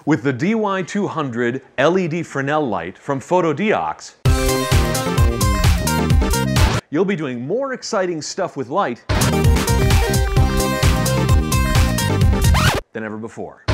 With the DY-200 LED Fresnel light from Fotodiox, you'll be doing more exciting stuff with light than ever before.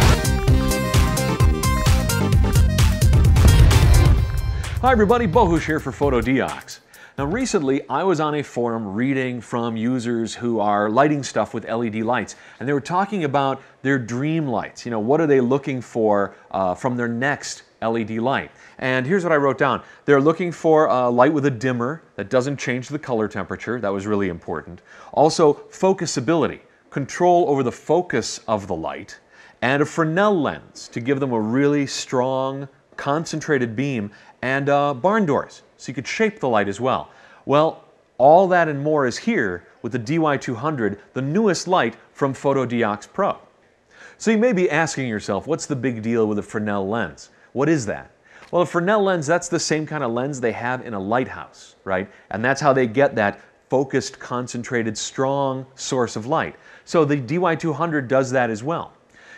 Hi everybody, Bohush here for Fotodiox. Now recently I was on a forum reading from users who are lighting stuff with LED lights, and they were talking about their dream lights. You know, what are they looking for from their next LED light? And here's what I wrote down. They're looking for a light with a dimmer that doesn't change the color temperature. That was really important. Also, focusability, control over the focus of the light, and a Fresnel lens to give them a really strong, concentrated beam, and barn doors, so you could shape the light as well. Well, all that and more is here with the DY-200, the newest light from Fotodiox Pro. So you may be asking yourself, what's the big deal with a Fresnel lens? What is that? Well, a Fresnel lens, that's the same kind of lens they have in a lighthouse, right? And that's how they get that focused, concentrated, strong source of light. So the DY-200 does that as well.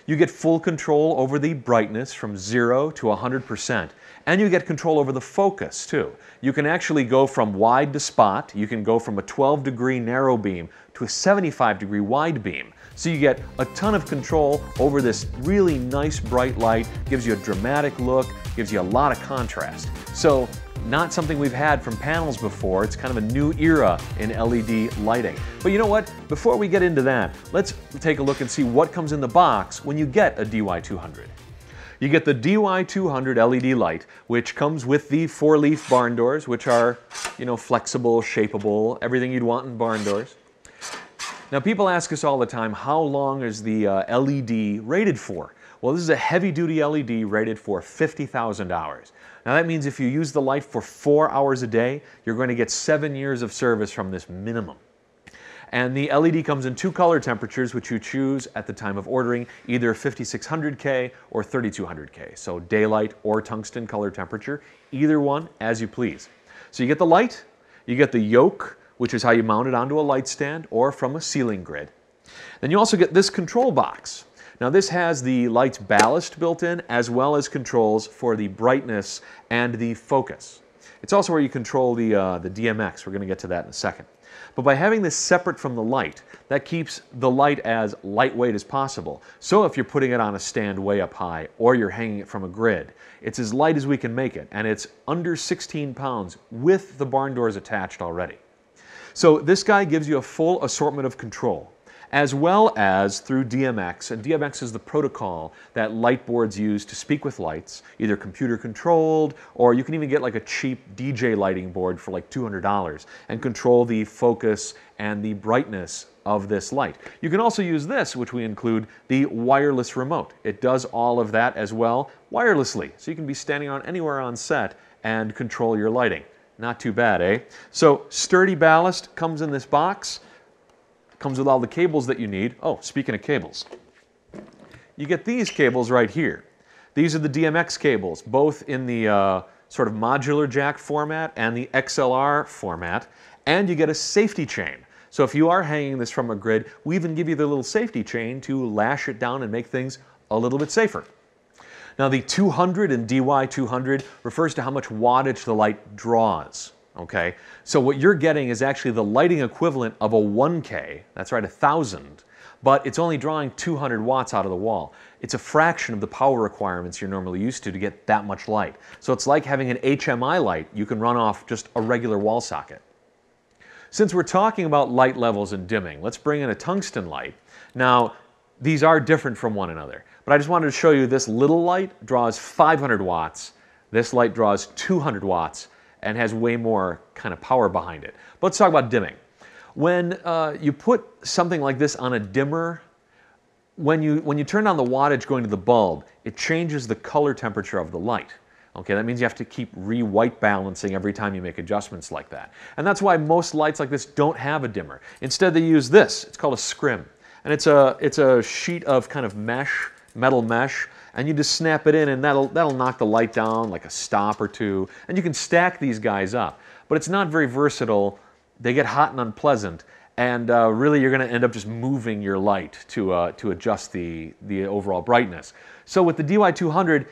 You get full control over the brightness from 0 to 100%, and you get control over the focus too. You can actually go from wide to spot. You can go from a 12-degree narrow beam to a 75-degree wide beam. So you get a ton of control over this really nice bright light, gives you a dramatic look, gives you a lot of contrast. So not something we've had from panels before. It's kind of a new era in LED lighting. But you know what? Before we get into that, let's take a look and see what comes in the box when you get a DY-200. You get the DY-200 LED light, which comes with the 4-leaf barn doors, which are, you know, flexible, shapeable, everything you'd want in barn doors. Now people ask us all the time, how long is the LED rated for? Well, this is a heavy-duty LED rated for 50,000 hours. Now that means if you use the light for 4 hours a day, you're going to get 7 years of service from this minimum. And the LED comes in 2 color temperatures, which you choose at the time of ordering, either 5600K or 3200K. So daylight or tungsten color temperature, either one as you please. So you get the light, you get the yoke, which is how you mount it onto a light stand or from a ceiling grid. Then you also get this control box. Now this has the light's ballast built in, as well as controls for the brightness and the focus. It's also where you control the DMX. We're going to get to that in a second. But by having this separate from the light, that keeps the light as lightweight as possible. So if you're putting it on a stand way up high, or you're hanging it from a grid, it's as light as we can make it, and it's under 16 pounds with the barn doors attached already. So this guy gives you a full assortment of control, as well as through DMX. And DMX is the protocol that light boards use to speak with lights, either computer controlled, or you can even get like a cheap DJ lighting board for like $200 and control the focus and the brightness of this light. You can also use this, which we include, the wireless remote. It does all of that as well wirelessly, so you can be standing on anywhere on set and control your lighting. Not too bad, eh? So sturdy ballast comes in this box. Comes with all the cables that you need. Oh, speaking of cables, you get these cables right here. These are the DMX cables, both in the sort of modular jack format and the XLR format, and you get a safety chain. So if you are hanging this from a grid, we even give you the little safety chain to lash it down and make things a little bit safer. Now the 200 in DY-200 refers to how much wattage the light draws. Okay, so what you're getting is actually the lighting equivalent of a 1K, that's right, 1,000, but it's only drawing 200 watts out of the wall. It's a fraction of the power requirements you're normally used to get that much light. So it's like having an HMI light you can run off just a regular wall socket. Since we're talking about light levels and dimming, let's bring in a tungsten light. Now, these are different from one another, but I just wanted to show you this little light draws 500 watts, this light draws 200 watts, and has way more kind of power behind it. But let's talk about dimming. When you put something like this on a dimmer, when you turn on the wattage going to the bulb, it changes the color temperature of the light. Okay, that means you have to keep re-white balancing every time you make adjustments like that. And that's why most lights like this don't have a dimmer. Instead they use this. It's called a scrim. And it's a sheet of kind of mesh, metal mesh, and you just snap it in and that'll knock the light down like a stop or two, and you can stack these guys up. But it's not very versatile. They get hot and unpleasant, And really you're going to end up just moving your light to adjust the overall brightness. So with the DY-200,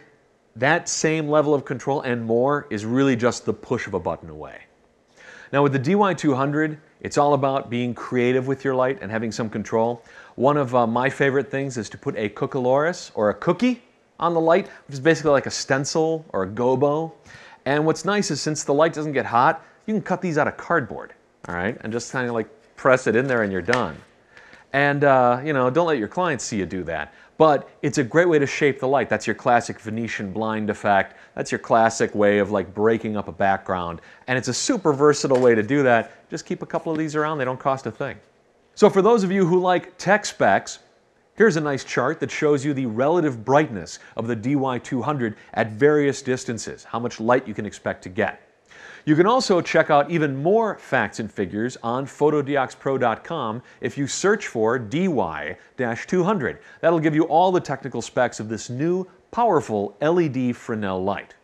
that same level of control and more is really just the push of a button away. Now with the DY-200, it's all about being creative with your light and having some control. One of my favorite things is to put a Cookalorus or a cookie on the light, which is basically like a stencil or a gobo. And what's nice is since the light doesn't get hot, you can cut these out of cardboard, all right? And just kind of like press it in there and you're done. And you know, don't let your clients see you do that. But it's a great way to shape the light. That's your classic Venetian blind effect. That's your classic way of like breaking up a background. And it's a super versatile way to do that. Just keep a couple of these around. They don't cost a thing. So for those of you who like tech specs, here's a nice chart that shows you the relative brightness of the DY-200 at various distances, how much light you can expect to get. You can also check out even more facts and figures on Fotodioxpro.com if you search for DY-200. That'll give you all the technical specs of this new, powerful LED Fresnel light.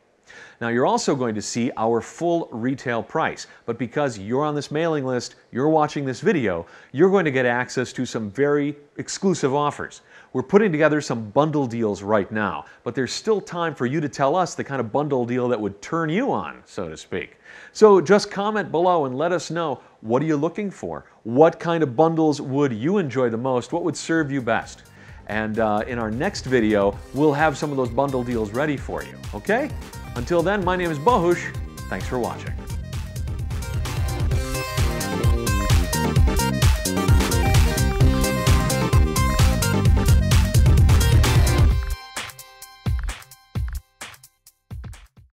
Now you're also going to see our full retail price, but because you're on this mailing list, you're watching this video, you're going to get access to some very exclusive offers. We're putting together some bundle deals right now, but there's still time for you to tell us the kind of bundle deal that would turn you on, so to speak. So just comment below and let us know, what are you looking for? What kind of bundles would you enjoy the most? What would serve you best? And in our next video, we'll have some of those bundle deals ready for you, okay? Until then, my name is Bohush. Thanks for watching.